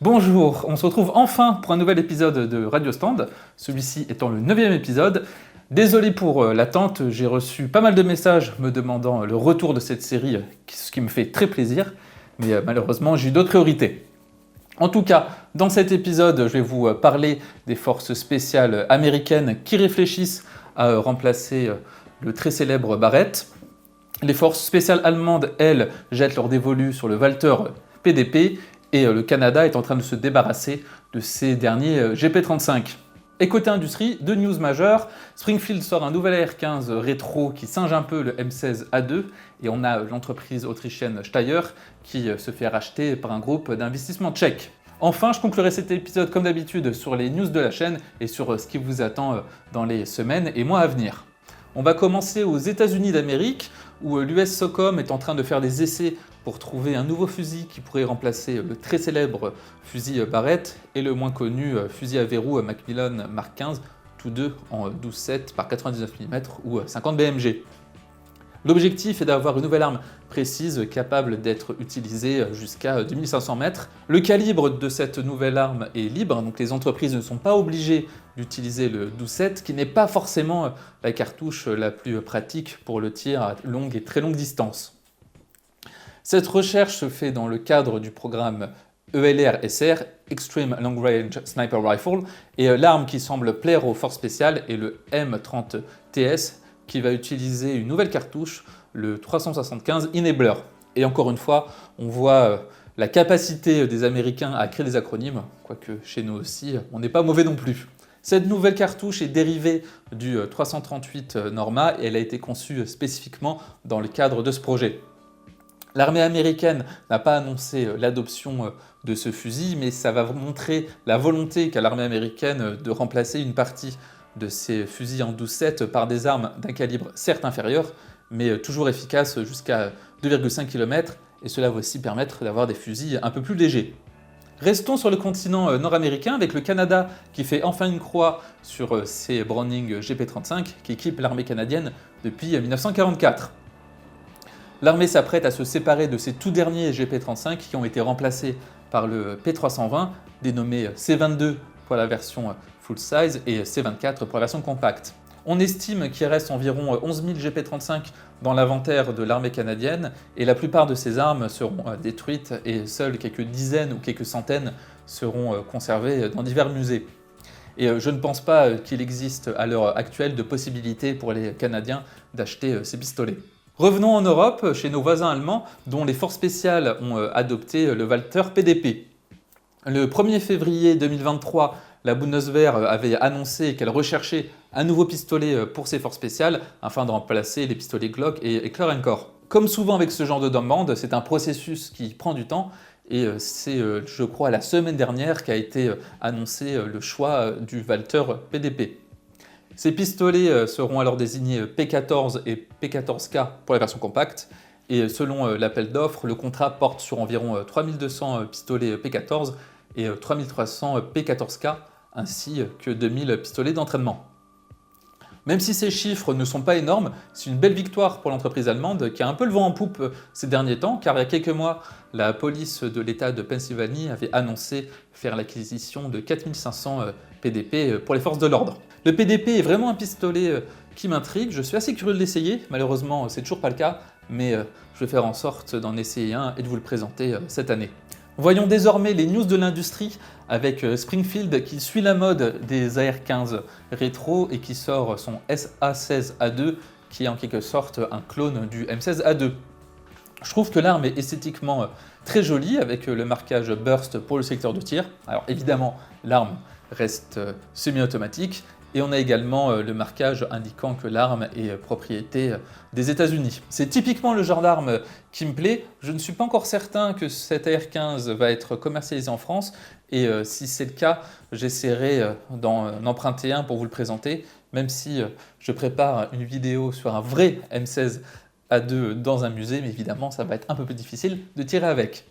Bonjour, on se retrouve enfin pour un nouvel épisode de Radio Stand, celui-ci étant le 9e épisode. Désolé pour l'attente, j'ai reçu pas mal de messages me demandant le retour de cette série, ce qui me fait très plaisir, mais malheureusement j'ai eu d'autres priorités. En tout cas, dans cet épisode, je vais vous parler des forces spéciales américaines qui réfléchissent à remplacer le très célèbre Barrett. Les forces spéciales allemandes, elles, jettent leur dévolu sur le Walter PDP, et le Canada est en train de se débarrasser de ces derniers GP35. Et côté industrie, deux news majeures. Springfield sort un nouvel AR15 rétro qui singe un peu le M16A2 et on a l'entreprise autrichienne Steyr qui se fait racheter par un groupe d'investissement tchèque. Enfin, je conclurai cet épisode comme d'habitude sur les news de la chaîne et sur ce qui vous attend dans les semaines et mois à venir. On va commencer aux États-Unis d'Amérique où l'US SOCOM est en train de faire des essais pour trouver un nouveau fusil qui pourrait remplacer le très célèbre fusil Barrett et le moins connu fusil à verrou Macmillan Mark XV, tous deux en 12,7 par 99 mm ou 50 BMG. L'objectif est d'avoir une nouvelle arme précise capable d'être utilisée jusqu'à 2500 mètres. Le calibre de cette nouvelle arme est libre, donc les entreprises ne sont pas obligées d'utiliser le 12,7 qui n'est pas forcément la cartouche la plus pratique pour le tir à longue et très longue distance. Cette recherche se fait dans le cadre du programme ELR-SR, Extreme Long Range Sniper Rifle, et l'arme qui semble plaire aux forces spéciales est le M30TS, qui va utiliser une nouvelle cartouche, le 375 Enabler. Et encore une fois, on voit la capacité des Américains à créer des acronymes, quoique chez nous aussi, on n'est pas mauvais non plus. Cette nouvelle cartouche est dérivée du 338 Norma et elle a été conçue spécifiquement dans le cadre de ce projet. L'armée américaine n'a pas annoncé l'adoption de ce fusil, mais ça va montrer la volonté qu'a l'armée américaine de remplacer une partie de ces fusils en 12,7 par des armes d'un calibre certes inférieur, mais toujours efficaces jusqu'à 2,5 km, et cela va aussi permettre d'avoir des fusils un peu plus légers. Restons sur le continent nord-américain avec le Canada qui fait enfin une croix sur ses Browning GP35 qui équipent l'armée canadienne depuis 1944. L'armée s'apprête à se séparer de ses tout derniers GP35 qui ont été remplacés par le P320, dénommé C22 pour la version full size et C24 pour la version compacte. On estime qu'il reste environ 11 000 GP35 dans l'inventaire de l'armée canadienne et la plupart de ces armes seront détruites et seules quelques dizaines ou quelques centaines seront conservées dans divers musées. Et je ne pense pas qu'il existe à l'heure actuelle de possibilité pour les Canadiens d'acheter ces pistolets. Revenons en Europe, chez nos voisins allemands, dont les forces spéciales ont adopté le Walter PDP. Le 1er février 2023, la Bundeswehr avait annoncé qu'elle recherchait un nouveau pistolet pour ses forces spéciales afin de remplacer les pistolets Glock et Heckler & Koch. Comme souvent avec ce genre de demande, c'est un processus qui prend du temps et c'est, je crois, la semaine dernière qu'a été annoncé le choix du Walter PDP. Ces pistolets seront alors désignés P14 et P14K pour la version compacte et selon l'appel d'offres, le contrat porte sur environ 3200 pistolets P14 et 3300 P14K ainsi que 2000 pistolets d'entraînement. Même si ces chiffres ne sont pas énormes, c'est une belle victoire pour l'entreprise allemande qui a un peu le vent en poupe ces derniers temps, car il y a quelques mois, la police de l'État de Pennsylvanie avait annoncé faire l'acquisition de 4500 PDP pour les forces de l'ordre. Le PDP est vraiment un pistolet qui m'intrigue, je suis assez curieux de l'essayer, malheureusement c'est toujours pas le cas, mais je vais faire en sorte d'en essayer un et de vous le présenter cette année. Voyons désormais les news de l'industrie avec Springfield qui suit la mode des AR-15 rétro et qui sort son SA-16A2 qui est en quelque sorte un clone du M16A2. Je trouve que l'arme est esthétiquement très jolie avec le marquage Burst pour le secteur de tir. Alors évidemment, l'arme reste semi-automatique et on a également le marquage indiquant que l'arme est propriété des États-Unis. C'est typiquement le genre d'arme qui me plaît. Je ne suis pas encore certain que cette AR-15 va être commercialisée en France et si c'est le cas, j'essaierai d'en emprunter un pour vous le présenter, même si je prépare une vidéo sur un vrai M16A2 dans un musée, mais évidemment ça va être un peu plus difficile de tirer avec.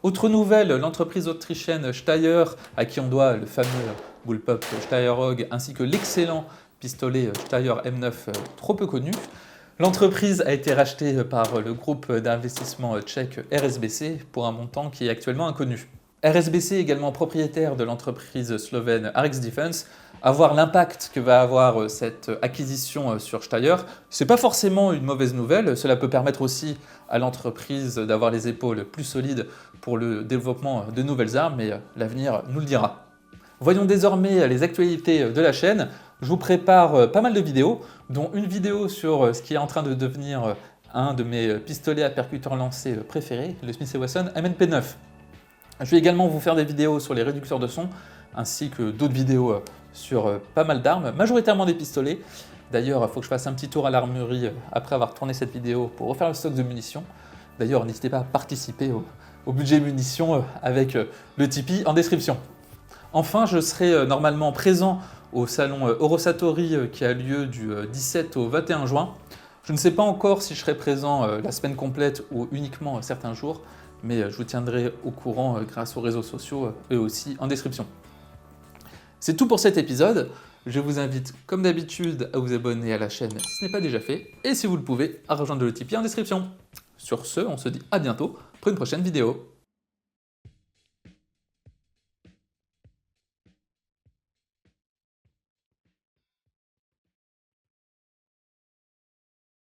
Autre nouvelle, l'entreprise autrichienne Steyr, à qui on doit le fameux Bullpup Steyr-Hog ainsi que l'excellent pistolet Steyr M9 trop peu connu. L'entreprise a été rachetée par le groupe d'investissement tchèque RSBC pour un montant qui est actuellement inconnu. RSBC, également propriétaire de l'entreprise slovène Arex Defense, à voir l'impact que va avoir cette acquisition sur Steyr. Ce n'est pas forcément une mauvaise nouvelle, cela peut permettre aussi à l'entreprise d'avoir les épaules plus solides pour le développement de nouvelles armes, mais l'avenir nous le dira. Voyons désormais les actualités de la chaîne. Je vous prépare pas mal de vidéos, dont une vidéo sur ce qui est en train de devenir un de mes pistolets à percuteur lancé préférés, le Smith & Wesson MNP9. Je vais également vous faire des vidéos sur les réducteurs de son, ainsi que d'autres vidéos sur pas mal d'armes, majoritairement des pistolets. D'ailleurs, il faut que je fasse un petit tour à l'armurerie après avoir tourné cette vidéo pour refaire le stock de munitions. D'ailleurs, n'hésitez pas à participer au budget munitions avec le Tipeee en description. Enfin, je serai normalement présent au salon Eurosatori qui a lieu du 17 au 21 juin. Je ne sais pas encore si je serai présent la semaine complète ou uniquement certains jours, mais je vous tiendrai au courant grâce aux réseaux sociaux et aussi en description. C'est tout pour cet épisode. Je vous invite, comme d'habitude, à vous abonner à la chaîne si ce n'est pas déjà fait, et si vous le pouvez, à rejoindre le Tipeee en description. Sur ce, on se dit à bientôt pour une prochaine vidéo.